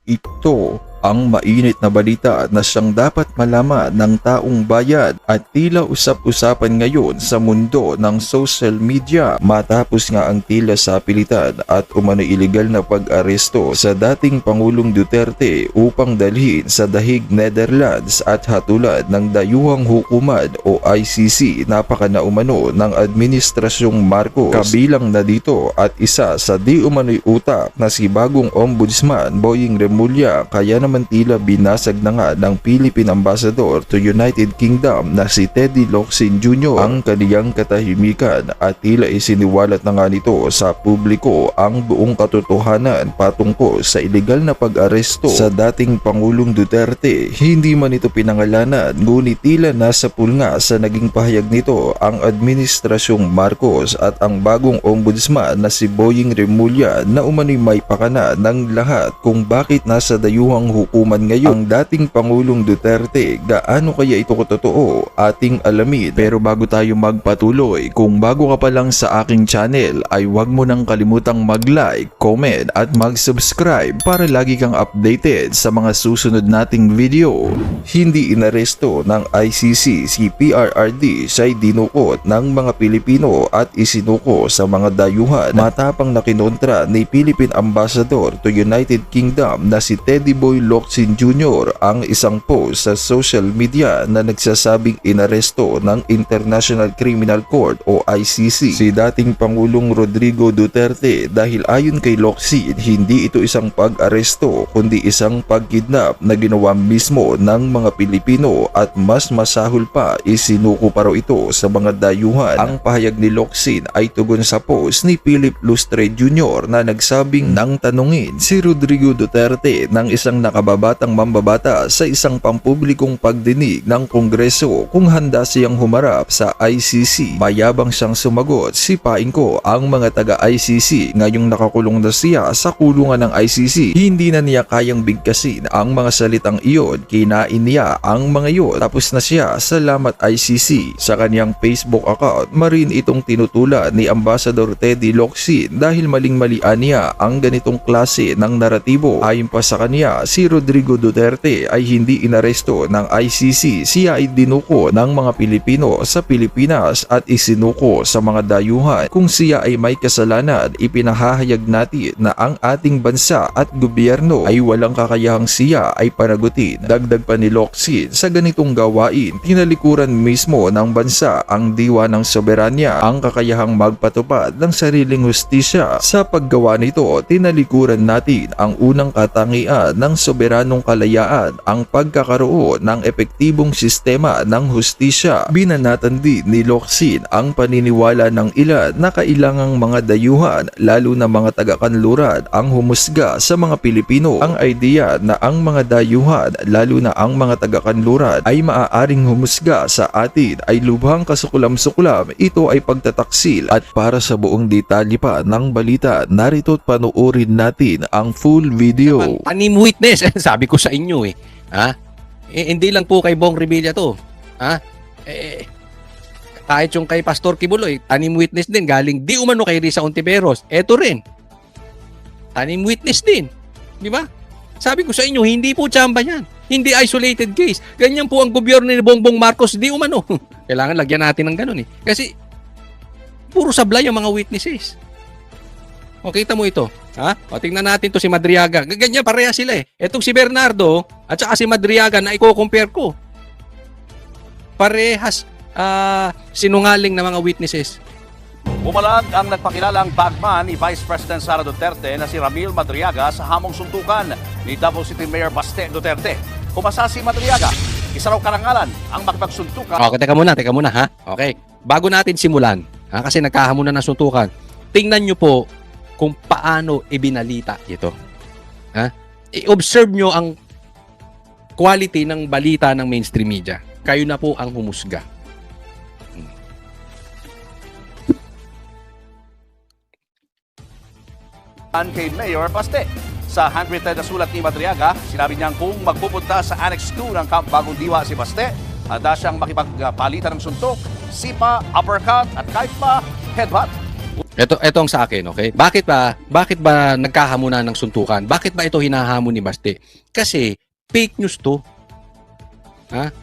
Ito ang mainit na balita na siyang dapat malaman ng taong bayan at tila usap-usapan ngayon sa mundo ng social media matapos nga ang tila sapilitan at umano iligal na pag-aresto sa dating Pangulong Duterte upang dalhin sa dahig Netherlands at hatulan ng dayuhang hukuman o ICC napakana umano ng Administrasyong Marcos. Kabilang na dito at isa sa di umano'y utak na si bagong Ombudsman Boying Remulla, kaya naman tila binasag na nga ng Philippine Ambassador to United Kingdom na si Teddy Locsin Jr. ang kaniyang katahimikan at tila isiniwalat na nga nito sa publiko ang buong katotohanan patungkol sa iligal na pag-aresto sa dating Pangulong Duterte. Hindi man ito pinangalanan ngunit tila nasa pulnga sa naging pahayag nito ang Administrasyong Marcos at ang bagong Ombudsman na si Boying Remulla na umano'y may pakana ng lahat kung bakit nasa dayuhang hukuman ngayon ang dating Pangulong Duterte. Gaano kaya ito katotoo? Ating alamin. Pero bago tayo magpatuloy, kung bago ka pa lang sa aking channel ay huwag mo nang kalimutang mag-like, comment at mag-subscribe para lagi kang updated sa mga susunod nating video. Hindi inaresto ng ICC si PRRD, siya'y dinukot ng mga Pilipino at isinuko sa mga dayuhan. Matapang na kinontra ni Philippine Ambassador to United Kingdom na si Teddy Boy Locsin Jr. ang isang post sa social media na nagsasabing inaresto ng International Criminal Court o ICC si dating Pangulong Rodrigo Duterte dahil ayon kay Locsin, hindi ito isang pag-aresto kundi isang pagkidnap na ginawa mismo ng mga Pilipino at mas masahol pa, isinuko pa raw ito sa mga dayuhan. Ang pahayag ni Locsin ay tugon sa post ni Philip Lustre Jr. na nagsabing nang tanungin si Rodrigo Duterte ng isang nakababatang mambabata sa isang pampublikong pagdinig ng Kongreso kung handa siyang humarap sa ICC. Mayabang siyang sumagot, sipain ko ang mga taga-ICC ngayong nakakulong na siya sa kulungan ng ICC. Hindi na niya kayang bigkasin ang mga salitang iyon, kinain niya ang mga iyon. Tapos na siya, salamat ICC. Sa kanyang Facebook account, marin itong tinutulan ni Ambassador Teddy Locsin dahil maling-malian niya ang ganitong klase ng naratibo. Ayon pa sa kanya, si Rodrigo Duterte ay hindi inaresto ng ICC, siya ay dinuko ng mga Pilipino sa Pilipinas at isinuko sa mga dayuhan. Kung siya ay may kasalanan, ipinahahayag natin na ang ating bansa at gobyerno ay walang kakayahang siya ay panagutin. Dagdag pa ni Locsin, sa ganitong gawain, tinalikuran mismo ng bansa ang diwa ng soberanya, ang kakayahang magpatupad ng sariling hustisya. Sa paggawa nito, tinalikuran natin ang unang katangian ng soberanong kalayaan, ang pagkakaroon ng epektibong sistema ng hustisya. Binanatan din ni Locsin ang paniniwala ng ilan na kailangang mga dayuhan, lalo na mga taga-kanluran, ang humusga sa mga Pilipino. Ang idea na ang mga dayuhan, lalo na ang mga taga-kanluran, ay maaaring humusga sa atin ay lubhang kasukulam-sukulam. Ito ay pagtataksil. At para sa buong detalye pa ng balita, narito't panoorin natin ang full video. Anim witness, sabi ko sa inyo eh. Ha? Hindi lang po kay Bong Revilla to. Ha? Kahit yung kay Pastor Kibuloy, anim witness din galing di umano kay Risa Ontiveros. Eto rin. Anim witness din. Di ba? Sabi ko sa inyo, hindi po tsamba yan. Hindi isolated case. Ganyan po ang gobyerno ni Bongbong Marcos, di umano. Kailangan lagyan natin ng ganun eh. Kasi puro sablay ang mga witnesses. O, kita mo ito. Ha? O, tingnan natin to si Madriaga. Ganyan, pareha sila eh. Etong si Bernardo at saka si Madriaga na i-compare ko. Parehas sinungaling na mga witnesses. Bumalag ang nagpakilalang bagman ni Vice President Sara Duterte na si Ramil Madriaga sa hamong suntukan ni Davao City Mayor Baste Duterte. Kumasa si Madriaga, isa raw karangalan ang makipagsuntukan. Okay, teka muna ha. Okay, bago natin simulan, ha, kasi nagkahamunan ng suntukan, tingnan nyo po kung paano ibinalita ito. Ha? I-observe nyo ang quality ng balita ng mainstream media. Kayo na po ang humusga. Kay Mayor Baste. Sa handwritten na sulat ni Madriaga, sinabi niyang kung magpupunta sa Annex 2 ng Camp Bagong Diwa si Baste, handa siyang makipagpalitan ng suntok, sipa, uppercut at kahit pa headbutt. Ito ang sa akin, okay? Bakit ba nagkahamunan ng suntukan? Bakit ba ito hinahamon ni Baste? Kasi fake news to. Ha?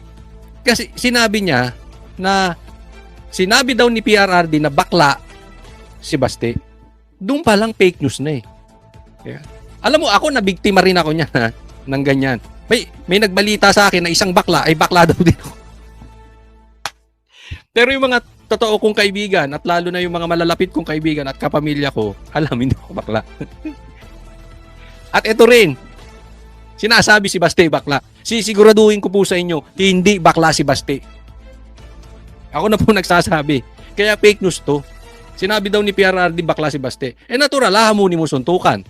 Kasi sinabi niya na sinabi daw ni PRRD na bakla si Baste. Doon pa lang fake news na eh. Yeah. Alam mo, ako nabiktima rin ako niyan ha, ng ganyan. May nagbalita sa akin na isang bakla ay bakla daw din ako. Pero yung mga totoo kong kaibigan at lalo na yung mga malalapit kong kaibigan at kapamilya ko, alam, hindi ako bakla. At ito rin, sinasabi si Baste bakla. Sisiguraduhin ko po sa inyo, hindi bakla si Baste. Ako na po nagsasabi. Kaya fake news to. Sinabi daw ni PRRD bakla si Baste. Natural, hamunin mo suntukan.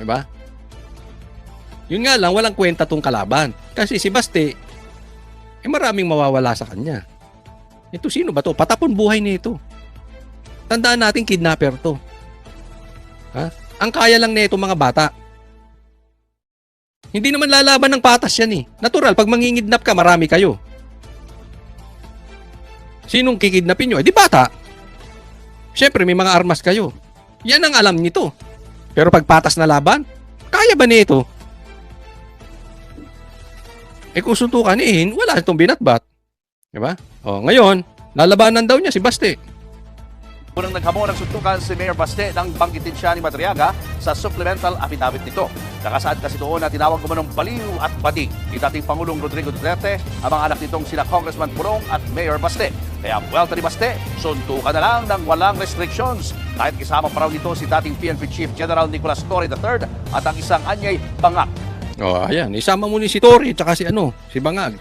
Diba? Yun nga lang, walang kwenta tong kalaban. Kasi si Baste, maraming mawawala sa kanya. Ito sino ba to? Patapon buhay nito. Tandaan natin, kidnapper to. Ha? Ang kaya lang nito mga bata. Hindi naman lalaban ng patas yan eh. Natural, pag mangingidnap ka, marami kayo. Sinong kikidnapin nyo? Di bata. Siyempre, may mga armas kayo. Yan ang alam nito. Pero pag patas na laban, kaya ba nito? Kung suntukan wala itong binatbat. Diba? Ngayon, lalabanan daw niya si Baste. Unang naghamon ng suntukan si Mayor Baste nang banggitin siya ni Madriaga sa supplemental affidavit nito. Nakasaad kasi doon na tinawag gumanong baliw at badig ni dating Pangulong Rodrigo Duterte ang mga anak nitong sila Congressman Pulong at Mayor Baste. Kaya buwelta ni Baste, suntukan na lang ng walang restrictions. Kahit kasama pa raw nito si dating PNP Chief General Nicolas Torre III at ang isang anyay Bangag. Ayan. Isama mo ni si Torre at si Bangag.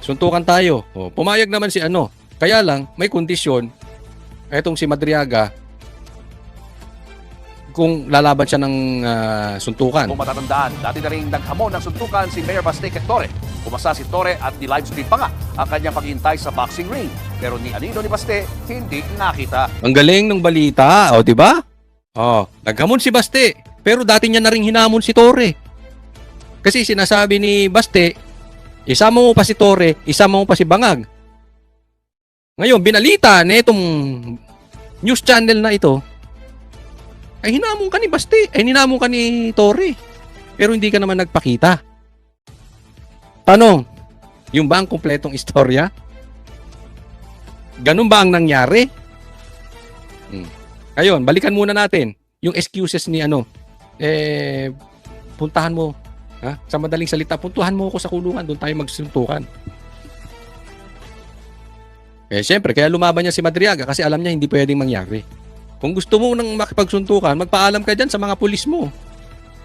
Suntukan tayo. Pumayag naman si Kaya lang, may kondisyon. Etong si Madriaga, kung lalaban siya ng suntukan. Kung matatandaan, dati na rin naghamon ng suntukan si Mayor Baste kay Torre. Umasa si Torre at ni-livestream pa nga ang kanyang paghintay sa boxing ring. Pero ni Anino ni Baste, hindi nakita. Ang galing ng balita, diba? Naghamon si Baste, pero dati niya na rin hinamon si Torre. Kasi sinasabi ni Baste, isama mo pa si Torre, isama mo pa si Bangag. Ngayon, binalita na itong news channel na ito, ay hinamon ka ni Baste, ay hinamon ka ni Torre. Pero hindi ka naman nagpakita. Tanong, yung ba ang kumpletong istorya? Ganun ba ang nangyari? Ngayon, balikan muna natin yung excuses ni puntahan mo. Sa madaling salita, puntuhan mo ako sa kulungan, doon tayo magsuntukan. Siyempre, kaya lumaban niya si Madriaga kasi alam niya hindi pwedeng mangyari. Kung gusto mo nang makipagsuntukan, magpaalam ka dyan sa mga pulis mo.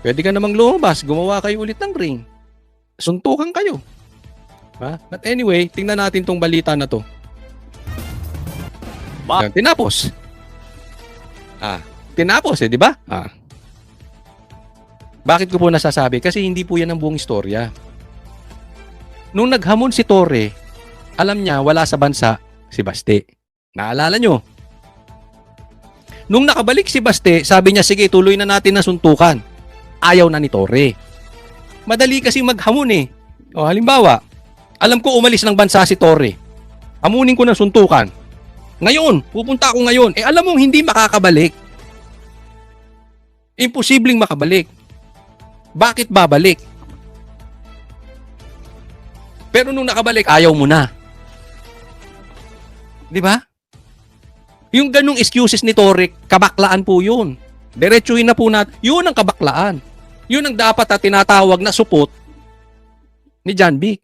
Pwede ka namang lumabas, gumawa kayo ulit ng ring. Suntukan kayo. But anyway, tingnan natin tong balita na to. Tinapos. Tinapos di ba? Bakit ko po nasasabi? Kasi hindi po yan ang buong istorya. Nung naghamon si Torre, alam niya wala sa bansa si Baste. Naalala nyo? Nung nakabalik si Baste, sabi niya, sige, tuloy na natin na suntukan. Ayaw na ni Torre. Madali kasi maghamon halimbawa, alam ko umalis ng bansa si Torre. Hamunin ko ng suntukan. Ngayon, pupunta ako ngayon. Alam mong hindi makakabalik. Imposibleng makabalik. Bakit babalik? Pero nung nakabalik, ayaw mo na. Di ba? Yung ganung excuses ni Torre, kabaklaan po yun. Diretsuhin na po natin. Yun ang kabaklaan. Yun ang dapat tinatawag na support ni John Vic.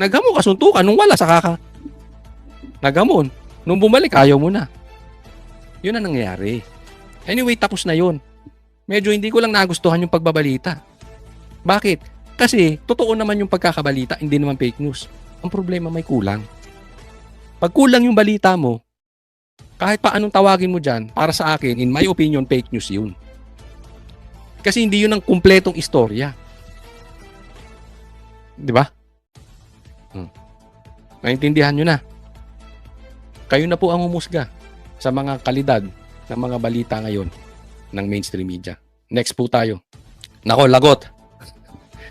Naghamon ka suntukan nung wala sa kaka. Naghamon. Nung bumalik, ayaw mo na. Yun ang nangyayari. Anyway, tapos na yun. Medyo hindi ko lang nagustuhan yung pagbabalita. Bakit? Kasi totoo naman yung pagkakabalita, hindi naman fake news. Ang problema may kulang. Pag kulang yung balita mo, kahit pa anong tawagin mo dyan, para sa akin, in my opinion, fake news yun. Kasi hindi yun ang kumpletong istorya. Di ba? Naintindihan nyo na. Kayo na po ang humusga sa mga kalidad ng mga balita ngayon ng mainstream media. Next po tayo. Nako, lagot.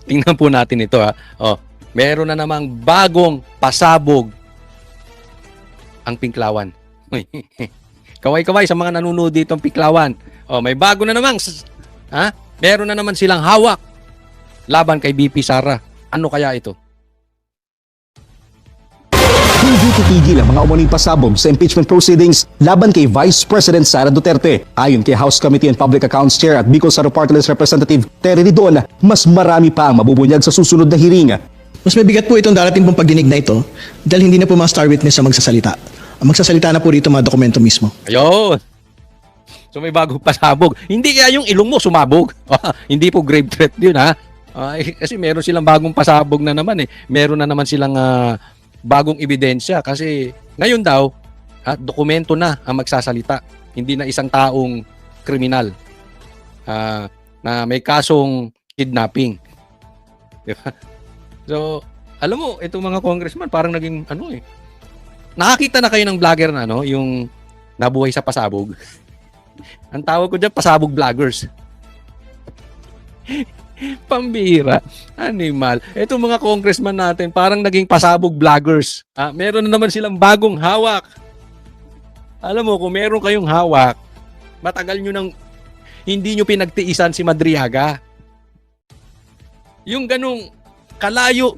Tingnan po natin ito meron na namang bagong pasabog ang Pinklawan. Kaway-kaway sa mga nanonood ditong Piklawan. Oh, may bago na naman. Ha? Meron na naman silang hawak laban kay BP Sara. Ano kaya ito? Hindi titigil ang mga umuning pasabog sa impeachment proceedings laban kay Vice President Sara Duterte. Ayon kay House Committee on Public Accounts Chair at Bicol Saro Party List Representative Terry Ridon, mas marami pa ang mabubunyag sa susunod na hearing. Mas mabigat po itong darating pong pagdinig na ito dahil hindi na po mga star witness ang magsasalita. Ang magsasalita na po rito mga dokumento mismo. Ayun. So may bagong pasabog. Hindi kaya yung ilong mo sumabog. Hindi po grave threat yun, ha? Kasi meron silang bagong pasabog na naman eh. Meron na naman silang bagong ebidensya kasi ngayon daw dokumento na ang magsasalita. Hindi na isang taong kriminal na may kasong kidnapping. Diba? So, alam mo, itong mga congressman parang naging nakakita na kayo ng vlogger na yung nabuhay sa pasabog. Ang tawag ko dyan, pasabog vloggers. Pambira, animal. Itong mga congressman natin parang naging pasabog vloggers. Meron na naman silang bagong hawak. Alam mo, kung meron kayong hawak, matagal nyo nang hindi nyo pinagtiisan si Madriaga. Yung ganong kalayo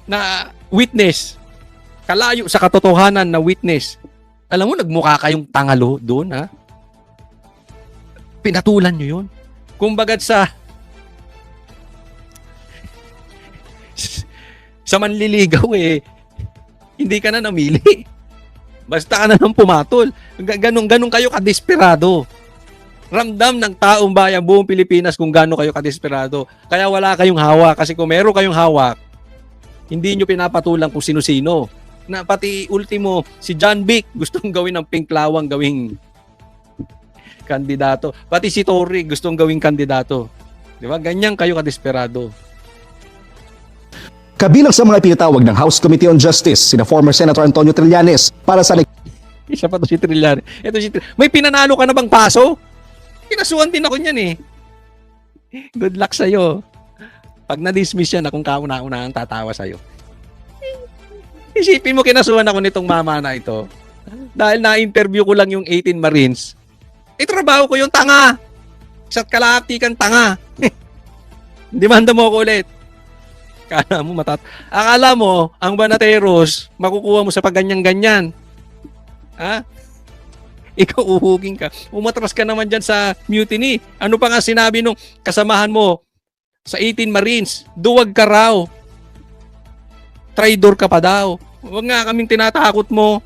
na witness, kalayo sa katotohanan na witness. Alam mo, nagmukha kayong tangalo doon, ha? Pinatulan nyo yun. Kumbaga sa manliligaw hindi ka na namili. Basta ka na nang pumatol. Ganun kayo kadesperado. Ramdam ng taong bayan buong Pilipinas kung gaano kayo kadesperado. Kaya wala kayong hawak. Kasi kung meron kayong hawak, hindi nyo pinapatulang kung sino-sino. Na pati ultimo, si John Vic gustong gawin ng Pinklawang gawing kandidato. Pati si Tory gustong gawing kandidato. Di ba? Ganyan kayo kadesperado. Kabilang sa mga pinatawag ng House Committee on Justice, sina former Senator Antonio Trillanes para sa Isa pa to si Trillanes. May pinanalo ka na bang paso? Kinasuhan din ako niyan eh. Good luck sa'yo. Pag na-dismiss yan, akong kauna-unahang tatawa sa'yo. Isipin mo, kinasuhan ako nitong mama na ito. Dahil na-interview ko lang yung 18 Marines. Trabaho ko yung tanga. Isa't kalahati kang tanga. Demanda mo ako ulit. Akala mo, ang Banateros, makukuha mo sa pagganyan-ganyan. Ha? Ikaw uhugin ka. Umatras ka naman dyan sa mutiny. Ano pa nga sinabi nung kasamahan mo sa 18 Marines? Duwag ka raw. Traidor ka pa daw. Huwag nga kaming tinatakot mo.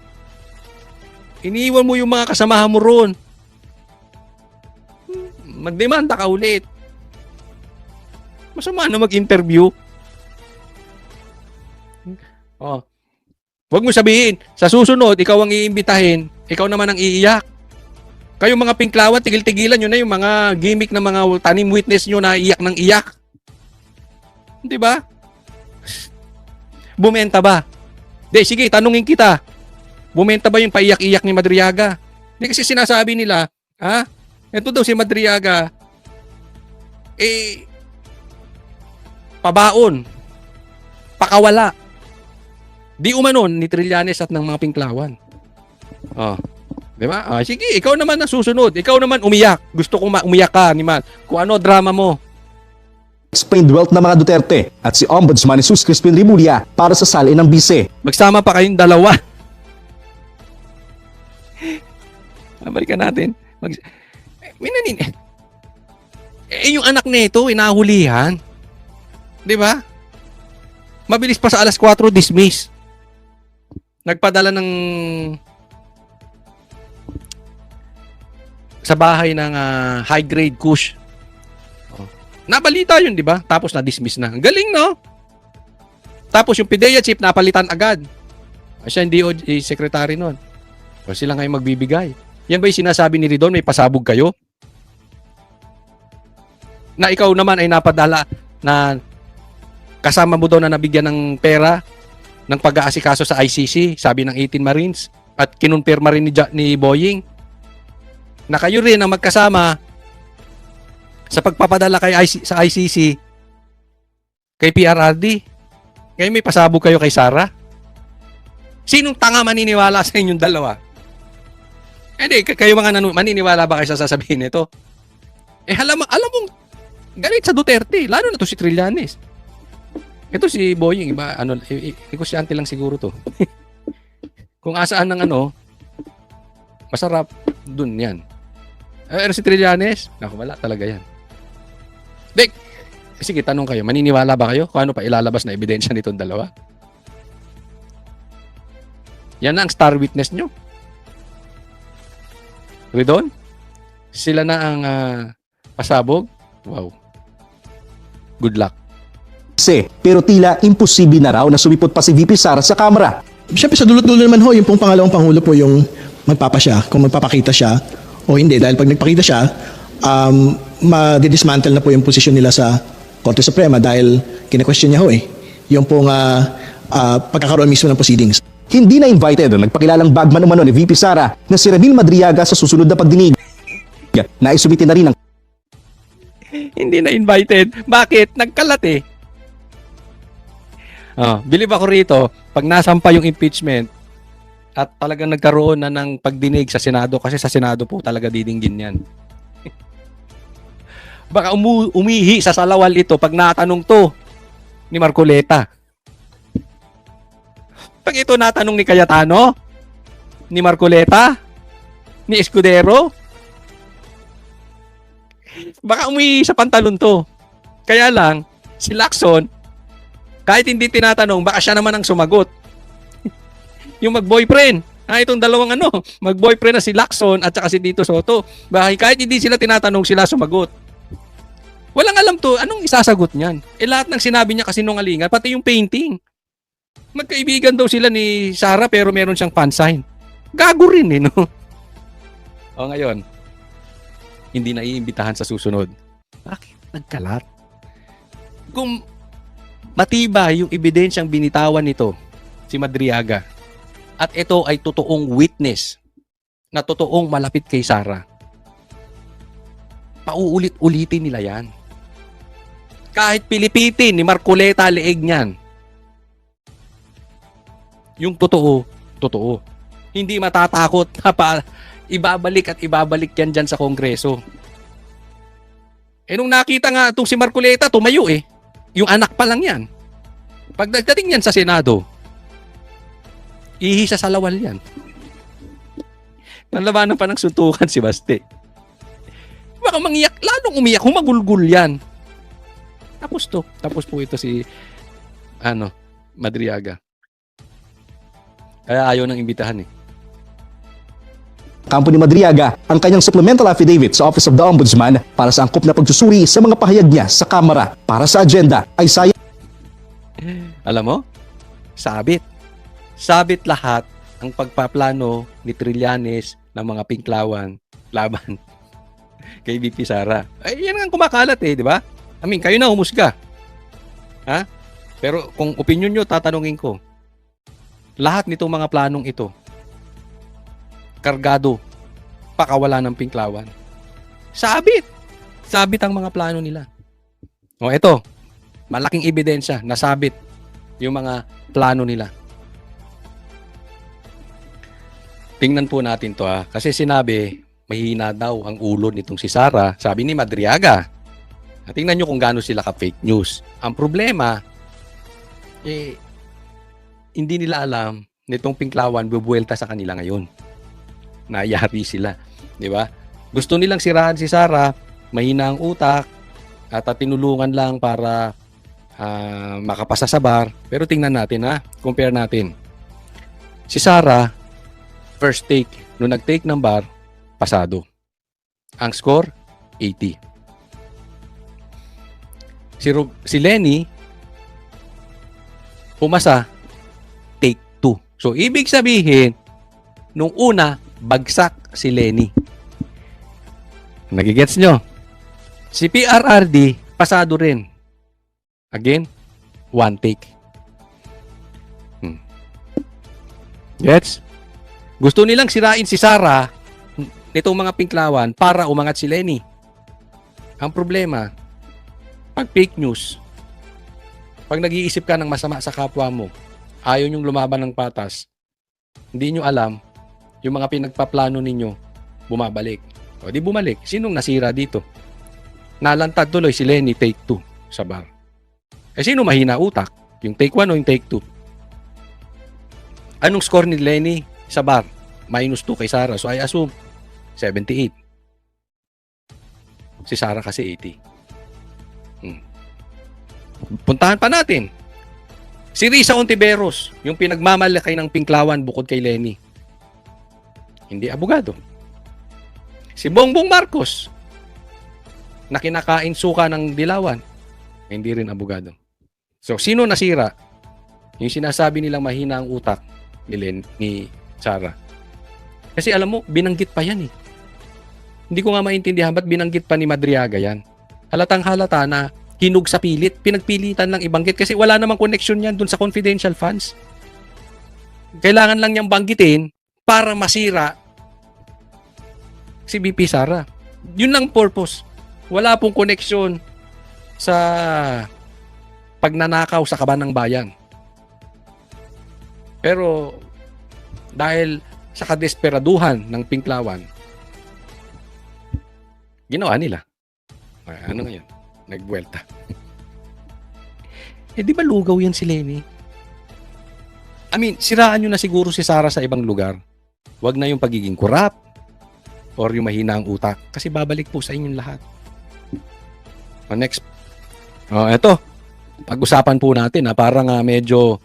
Iniwan mo yung mga kasamahan mo roon. Magdemanda ka ulit. Masama na mag-interview. Huwag mo sabihin, sa susunod, ikaw ang iimbitahin, ikaw naman ang iiyak. Kayong mga Pinklawan, tigil-tigilan nyo na yung mga gimmick na mga tanim witness nyo na iyak ng iyak. Di ba? Bumenta ba? Sige, tanungin kita. Bumenta ba yung paiyak-iyak ni Madriaga? Kasi sinasabi nila, ito daw si Madriaga, pabaon, pakawala. Di umanon ni Trillanes at ng mga Pinklawan. Di ba? Sige, ikaw naman ang susunod. Ikaw naman umiyak. Gusto kong umiyak ka, ni Man. Kung ano drama mo. explained wealth ng mga Duterte at si Ombudsman Jesus Crispin Rimulya para sa salin ng bise. Magsama pa kayong dalawa. Balikan natin. Yung anak nito, inahulihan. Di ba? Mabilis pa sa alas 4, dismiss. Nagpadala ng sa bahay ng high grade kush. Nabalita yun, di ba? Tapos na-dismiss na. Ang galing, no? Tapos yung PIDEA chief, napalitan agad. Siya yung DOJ secretary nun. O sila ngayon magbibigay. Yan ba yung sinasabi ni Ridon, may pasabog kayo? Na ikaw naman ay napadala na kasama mo daw na nabigyan ng pera ng pag-aasikaso sa ICC, sabi ng 18 Marines, at kinonfirma rin ni Boying na kayo rin ang magkasama sa pagpapadala sa ICC kay PRRD. Ngayon may pasabog kayo kay Sara. Sinong tanga maniniwala sa inyong dalawa? Hindi, kayo mga maniniwala ba kayo sa sasabihin nito? Alam mong galit sa Duterte, lalo na to si Trillanes. Ito si Boying, iba, negosyante lang siguro to. Kung asaan ng masarap, dun yan. Pero si Trillanes, wala talaga yan. Dek, sige, tanong kayo, maniniwala ba kayo kung ano pa ilalabas na ebidensya nitong dalawa? Yan na ang star witness nyo. Ridon, sila na ang pasabog. Wow. Good luck. Pero tila imposible na raw na sumipot pa si VP Sara sa kamera. Siyempre sa dulot-dulo naman ho, yung pong pangalawang pangulo po yung magpapasya, kung magpapakita siya o hindi. Dahil pag nagpakita siya, ma-dismantle na po yung posisyon nila sa Korte Suprema dahil kine-question niya ho yung pong pagkakaroon mismo ng proceedings. Hindi na invited ang nagpakilalang bagman umano ni VP Sara na si Ramil Madriaga sa susunod na pagdinig. Naisubitin na rin ang Hindi na invited. Bakit? Nagkalat eh. Bilib ako rito, pag nasampa yung impeachment at talagang nagkaroon na ng pagdinig sa Senado, kasi sa Senado po talaga didinggin yan. Baka umihi sa salawal ito pag natanong to ni Marcoleta. Pag ito natanong ni Cayetano, ni Marcoleta, ni Escudero, baka umihi sa pantalon to. Kaya lang, si Lacson, kahit hindi tinatanong, baka siya naman ang sumagot. Yung mag-boyfriend, itong dalawang mag-boyfriend na si Lacson at saka si Tito Soto, kahit hindi sila tinatanong, sila sumagot. Walang alam to, anong isasagot niyan? Lahat ng sinabi niya kasi nungalingan, pati yung painting. Magkaibigan daw sila ni Sara pero meron siyang fan sign. Gago rin no? Ngayon, hindi na iimbitahan sa susunod. Bakit nagkalat? Kung matibay yung ebidensyang binitawan nito, si Madriaga, at ito ay totoong witness na totoong malapit kay Sara, pauulit-ulitin nila yan. Kahit pilipitin ni Marcoleta leeg niyan, yung totoo. Hindi matatakot na ibabalik at ibabalik yan dyan sa Kongreso. Nung nakita nga itong si Marcoleta, tumayo Yung anak pa lang yan. Pagdating yan sa Senado, ihi sa salawal yan. Nalabanan pa ng suntukan si Baste. Baka mangiyak, lalong umiyak, humagulgul yan. Tapos po ito si Madriaga. Kaya ayaw nang imbitahan kampo ni Madriaga ang kanyang supplemental affidavit sa Office of the Ombudsman para sa angkop na pagsusuri sa mga pahayag niya sa Kamara para sa agenda ay sayang. Alam mo? Sabit lahat ang pagpaplano ni Trillanes ng mga pinklawan laban kay VP Sara. Yan ang kumakalat di ba? Kayo na humusga. Pero kung opinion nyo, tatanungin ko. Lahat nitong mga planong ito, kargado, pakawala ng pinklawan. Sabit ang mga plano nila. Ito, malaking ebidensya, nasabit yung mga plano nila. Tingnan po natin to kasi sinabi, mahina daw ang ulo nitong si Sara, sabi ni Madriaga. Tingnan nyo kung gaano sila ka-fake news. Ang problema, hindi nila alam nitong pinklawan bubuelta sa kanila ngayon. Nayari sila, di ba? Gusto nilang sirahan si Sara, mahina ang utak, at tinulungan lang para makapasa sa bar. Pero tingnan natin compare natin. Si Sara, first take, nung nag-take ng bar, pasado. Ang score, 80. Si Lenny, pumasa, take 2. So, ibig sabihin, nung una, bagsak si Lenny. Nagigets nyo? Si PRRD, pasado rin. Again, one take. Gets? Gusto nilang sirain si Sara nitong mga pinklawan para umangat si Lenny. Ang problema, pag fake news, pag nag-iisip ka ng masama sa kapwa mo, ayaw niyong lumaban ng patas, Hindi nyo alam, yung mga pinagpaplano ninyo, bumabalik. O di bumalik. Sinong nasira dito? Nalantad tuloy si Lenny take 2 sa bar. Sino mahina utak? Yung take 1 o yung take 2? Anong score ni Lenny sa bar? -2 kay Sarah. So I assume 78. Si Sarah kasi 80. Puntahan pa natin. Si Risa Ontiveros, yung pinagmamalakay ng Pinklawan bukod kay Lenny. Hindi abogado. Si Bongbong Marcos, na kinakain suka ng Dilawan, hindi rin abogado. So, sino nasira? Yung sinasabi nilang mahina ang utak ni Sarah. Kasi alam mo, binanggit pa yan eh. Hindi ko nga maintindihan ba't binanggit pa ni Madriaga yan. Halatang halata na hinug sa pilit, pinagpilitan lang ibanggit kasi wala namang connection yan dun sa confidential funds. Kailangan lang niyang banggitin para masira si BP Sara. Yun lang purpose. Wala pong connection sa pagnanakaw sa kaban ng bayan. Pero dahil sa kadesperaduhan ng Pinklawan, ginawa nila. Ano ngayon? Nagbuelta. Di ba lugaw yan si Lenny? I mean, siraan nyo na siguro si Sarah sa ibang lugar. Huwag na yung pagiging corrupt or yung mahina ang utak. Kasi babalik po sa inyong lahat. Next. Eto. Pag-usapan po natin. Parang medyo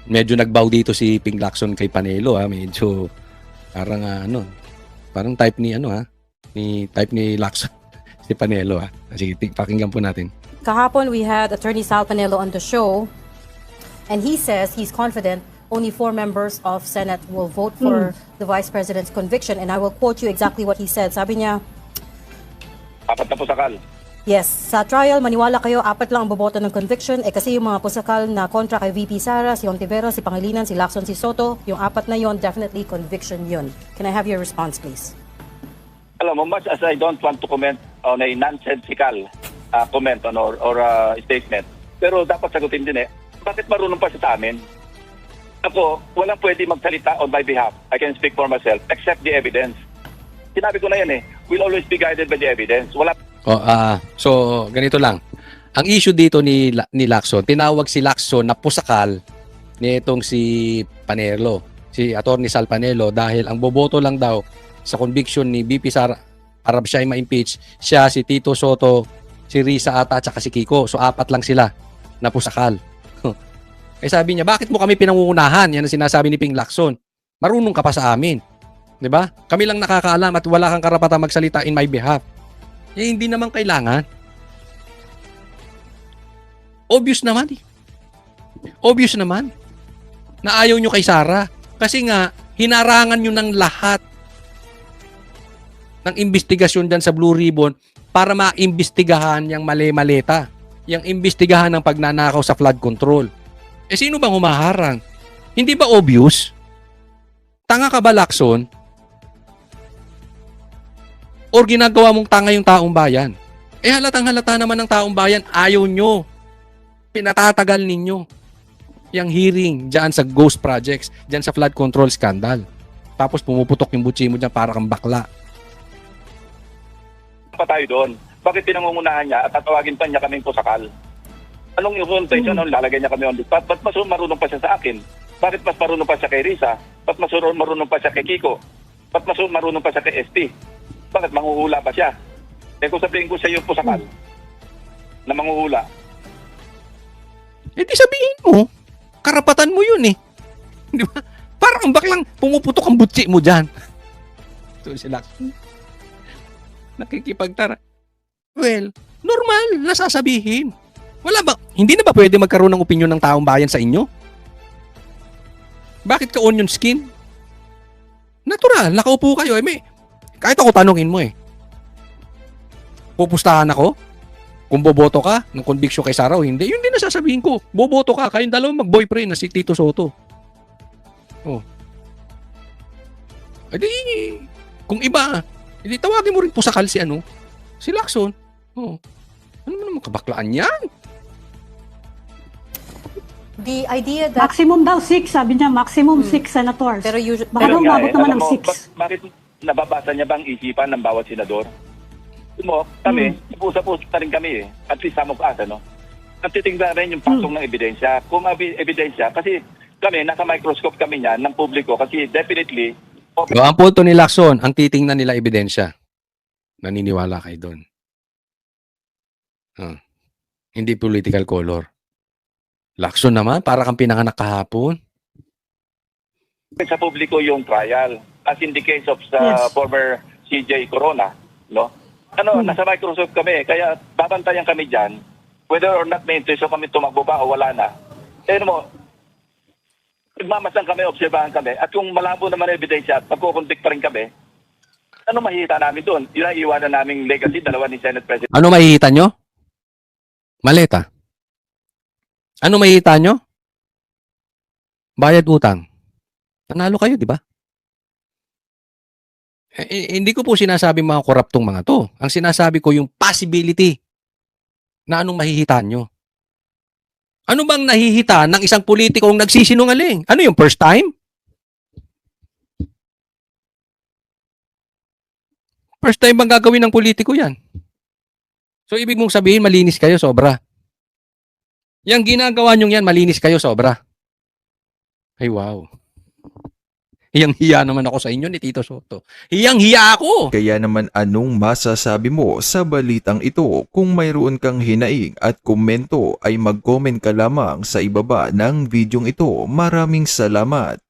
nagbaw dito si Ping Lacson kay Panelo. Medyo parang parang type ni ni Lacson si Panelo. Sige, pakinggan po natin. Kahapon, we had Attorney Sal Panelo on the show, and he says he's confident only 4 members of Senate will vote for the Vice President's conviction. And I will quote you exactly what he said. Sabi niya, 4 na pusakal. yes, sa trial, maniwala kayo, 4 lang ang boboto ng conviction. Kasi yung mga pusakal na kontra kay VP Sara, si Ontiveros, si Pangilinan, si Lacson, si Soto, yung 4 na yon, definitely conviction yun. Can I have your response, please? Alam mo, much as I don't want to comment on a nonsensical comment or statement, pero dapat sagutin din bakit marunong pa siya sa amin? Ako, walang pwede magsalita on my behalf. I can speak for myself, except the evidence. Sinabi ko na yan we'll always be guided by the evidence. Wala. So, ganito lang. Ang issue dito ni Lacson, tinawag si Lacson na pusakal ni itong si Panelo, si Attorney Sal Panelo, dahil ang boboto lang daw sa conviction ni BP Sara para siya ay ma-impeach, siya, si Tito Soto, si Risa ata, at saka si Kiko. So, 4 lang sila na pusakal. Sabi niya, bakit mo kami pinangungunahan? Yan ang sinasabi ni Ping Lacson. Marunong ka pa sa amin. 'Di ba? Kami lang nakakaalam at wala kang karapatang magsalita in my behalf. Hindi naman kailangan. Obvious naman Obvious naman na ayaw nyo kay Sara. Kasi nga, hinarangan nyo ng lahat ng investigasyon dyan sa Blue Ribbon para maimbestigahan yung mali-maleta. Yung imbestigahan ng pagnanakaw sa flood control. Sino bang humaharang? Hindi ba obvious? Tanga ka ba, Lacson? Or ginagawa mong tanga yung taong bayan? Halatang-halata naman ng taong bayan, ayaw nyo. Pinatatagal ninyo yung hearing dyan sa ghost projects, dyan sa flood control scandal. Tapos pumuputok yung butsi mo dyan para kang bakla. Pa tayo doon. Bakit pinangungunahan niya at tatawagin pa niya kaming pusakal? Anong yung intention? Lalagay niya kami on the spot? Ba't mas marunong pa siya sa akin? Bakit mas marunong pa siya kay Risa? Ba't mas marunong pa siya kay Kiko? Ba't mas marunong pa siya kay ST? Bakit manghuhula pa siya? Kung sabihin ko sa iyo pusakal na manghuhula. Di sabihin mo, karapatan mo yun Di ba? Parang baklang pumuputok ang butsi mo dyan. Ito si Lacson. Nakikipagtara. Well, normal, nasasabihin. Hindi na ba pwede magkaroon ng opinyon ng taong bayan sa inyo? Bakit ka onion skin? Natural, nakaupo kayo. Kahit ako tanungin mo pupustahan ako? Kung boboto ka ng conviction kay Sara o hindi, yun din nasasabihin ko. Boboto ka, kayong dalawang mag-boyfriend na si Tito Soto. Kung iba, tawagin mo rin pusakal si Lacson. Ano naman kabaklaan yan? The idea that... Maximum daw 6, sabi niya, maximum 6 senators. Pero usually... Baka daw umabot naman ng 6. Bakit nababasa niya bang isipan ng bawat senador? Mo, kami, nag-usap-usap na rin kami eh. At least some of us, ano? At titignan rin yung patong ng ebidensya. Kung ebidensya, kasi kami, nasa microscope kami niyan ng publiko kasi definitely... So, ang punto ni Lacson, ang titingnan nila ebidensya. Naniniwala kayo doon. Hindi political color. Lacson naman, para kang pinanganak kahapon. Sa publiko yung trial. As in the case of Yes. former CJ Corona, no? Ano, nasa Microsoft kami, kaya babantayan kami dyan, whether or not may intention kami tumakbo ba o wala na. Eh, mo, nagmamasang kami, obserbahan kami, at kung malabo naman ang ebidensya at magkukonvict pa rin kami, ano mahihita namin doon? Yun ang iwanan naming legacy, dalawa ni Senate President. Ano makikita nyo? Maleta. Ano makikita nyo? Bayad utang. Nanalo kayo, di ba? Hindi ko po sinasabi mga koraptong mga to. Ang sinasabi ko yung possibility na anong mahihita nyo. Ano bang nahihita ng isang politikong nagsisinungaling? Ano yung first time? First time bang gagawin ng politiko yan? So, ibig mong sabihin, malinis kayo, sobra. Yang ginagawa nyong yan, malinis kayo, sobra. Ay, wow. Hiyang-hiya naman ako sa inyo ni Tito Soto. Hiyang-hiya ako! Kaya naman anong masasabi mo sa balitang ito? Kung mayroon kang hinaing at komento ay mag-comment ka lamang sa ibaba ng videong ito. Maraming salamat.